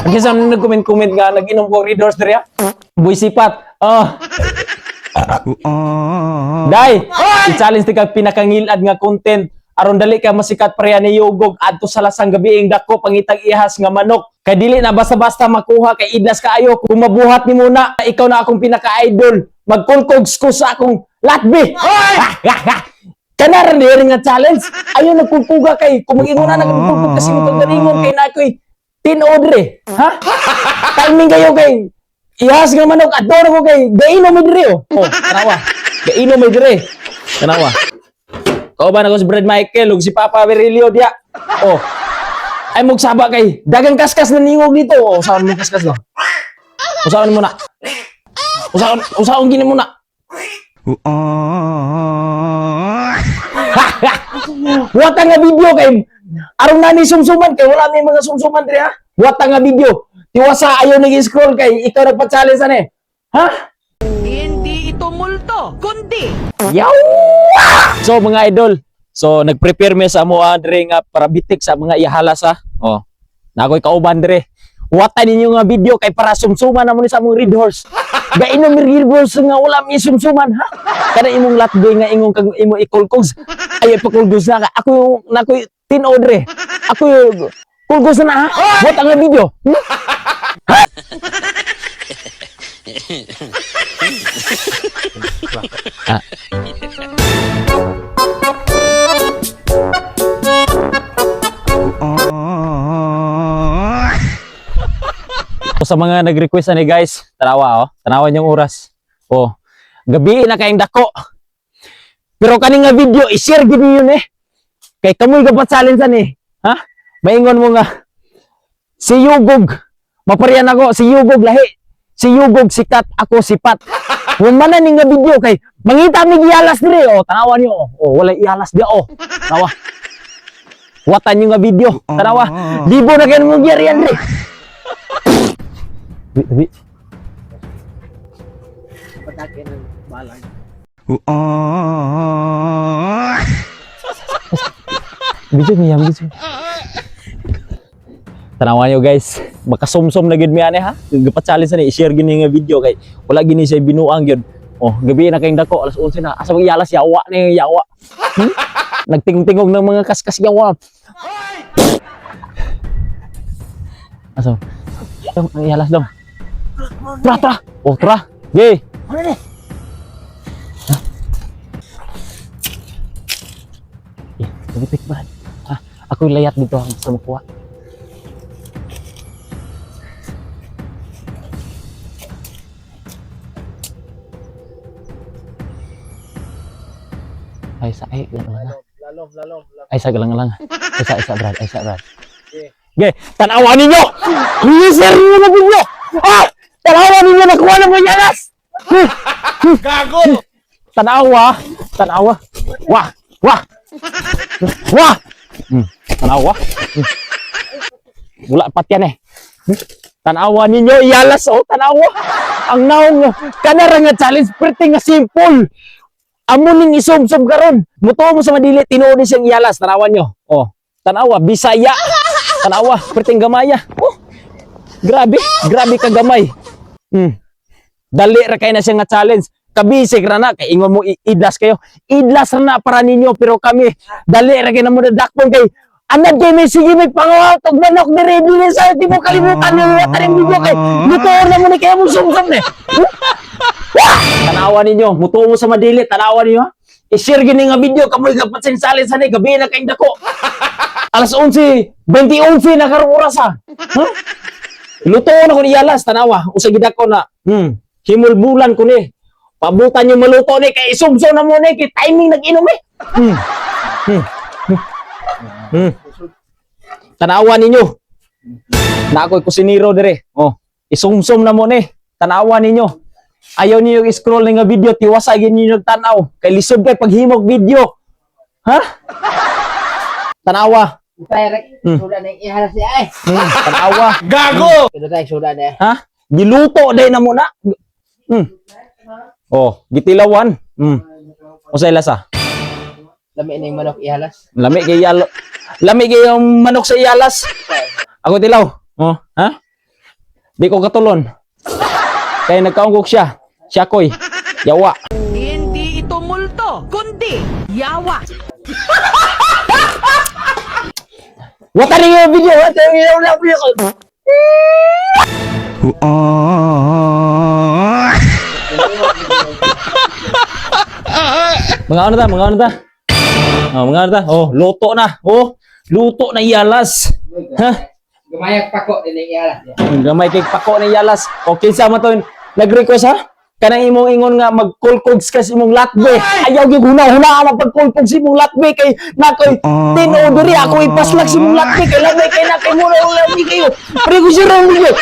Kisa nag-comment nga, nag-inom ko Red Horse diri ah. Boy sipat. Oh. Day, i-challenge ti kag pinakangilad nga content. Aron dali ka masikat pareha ni Yugog adto sa lasang gabi ing dako pangitag ihas nga manok. Kay dili na basta-basta makuha kay idlas kaayo. Kung mabuhat ni muna, ikaw na akong pinaka-idol. Magkulkogs ko sa akong latbi. Kanaran nga challenge. Ayaw nagkulkuga kay kung mag-ingon na nagkulkug kasi mo kagaringon kay na ako'y tinodre. Ha? Timing kayo kay ihas nga manok adto na ko kay gaino mo dire oh. Oh, tanawa. Gaino mo dire. Tanawa. Kauban ako si Brad Michael ug si Papa Virilio dia. Oh. Ay magsaba kay dagang kaskas na ningog dito. Oh, saan mo kaskas no? Usaon mo na. Usaon gini mo na. Wata nga video kay aron na ni sumsuman kay wala may mga sumsuman diri ha. Wata nga video. Tiwasa ayaw nag-scroll kay ikaw nagpa-challenge ani. Ha? Hindi ito multo, kundi Yawa! So mga idol, so nag-prepare mi sa amo andre nga para bitik sa mga ihalas ha. Oh. Na ako'y kauban dire. Watan ninyo nga video kay para sumsuman na mo ni sa among Red Horse. Gainom mi Red Horse nga wala mi sumsuman ha. Kada imong latbe nga ingong kag imo ikulkugs. Ay pakulgus na ka. Ako nakoy tinodre. Ako kulgus na ha. Watan nga video. Sa mga nag-request ni guys, tanawa oh, tanawan yung oras. Oh, gabi na kayong dako. Pero kaning nga video i-share gid niyo eh. Kay kamoy gapat challenge ani, ha? Maingon mo nga si Yugog. Maparian ako si Yugog lahi. Si Yugog sikat, ako sipat. Kung man ning nga video kay mangita mi gialas dire oh, tanawan niyo oh. Oh, wala ialas dia oh. Tanawa. Watan yung nga video. Tanawa. Libo na kayo mo gyarian dire. Bi. patakin ng balag. Video niya, video. Tanawan nyo guys, makasumsum na gid mi ani ha. Gapat-challenge na i-share gini nga video kay wala gini siya binuang gyud. Oh, gabi na kayong dako, alas 11 na. Asa yalas yawa ni yawa. Nagtingtingog ng mga kaskas yawa. Asa? Dong, ang yalas dong. Tra. Oh, tra. Ge. Ano ni? Lipit ba? Ha, ako yung layat dito sa makuha. Ay, Lalong. Ay, sa galang-galang. Isa, Brad. Okay, tanawan ninyo! Share ninyo na video! Ah! Tanawan ninyo! Nakuha na mo yalas! Gago! Tanawa! Wah! Tanawa! Wala pat yan eh. Tanawa ninyo, iyalas oh, tanawa! Ang naong kanara nga challenge, pretty nga simple! Amuning isumsum karon. Mutuo mo sa madili, tinuod ni siyang iyalas, tanawan nyo. Oh, tanawa, Bisaya! Tanawa, pretty gamaya. Oh, grabe ka gamay. Dali ra kay na siya nga challenge. Kabisig ra na kay ingon mo idlas kayo. Idlas ra na para ninyo pero kami dali ra kay na mo dakpon kay anad kay may sige may pangawat og manok ni Rebel sa di mo kalimutan yung wataring video kay mutuo na mo ni kay mo sumsum ni. Tanawa ninyo, mutuo mo sa madili, tanawa ninyo. I-share gini nga video kamoy gapat sing challenge ani gabi na kay dako. Alas 11, 20:11 na karong oras ha. Luto na ko ni yalas tanawa usa gid ako na. Himulbulan ko ni. Pabutan yung maluto ni kay isumso na mo ni kay timing nag-inom eh. Tanawa ninyo. Na ako'y kusiniro dire. Oh, isumsom na mo ni. Tanawa ninyo. Ayaw niyo i-scroll nga video tiwasa gyud ninyo tanaw kay lisod kay paghimog video. Ha? Tanawa. Direct, sudah na ihalas niya ay. Tanawa. Gago! Sudah tayo, sudah na. Ha? Giluto day na mo na. Oh, gitilawan. Usay lasa. Lami na yung manok ihalas. Lami kay yung manok sa iyalas. Ako tilaw. Oh, ha? Di ko katulon. Kaya nagkaungkok siya. Siya ko'y yawa. Hindi ito multo, kundi yawa. Wata rin yung video. Wata rin yung video. Mga ano ta? Mga ano ta? Oh, mga ano ta? Oh, luto na. Oh, luto na yalas. Ha? Gumayak pa ko din ang ihalas niya. Gamay kay pako na yalas. Okay sa mo to nag-request ha? Kanang imong ingon nga magkulkogs ka sa imong latbe. Ayaw gyud huna-hunaan ang pagkulkog sa imong latbe kay nakoy tinodori ako ipaslag sa imong latbe kay latbe kay nakay mura ulam ni kayo. Pre ko si Romeo.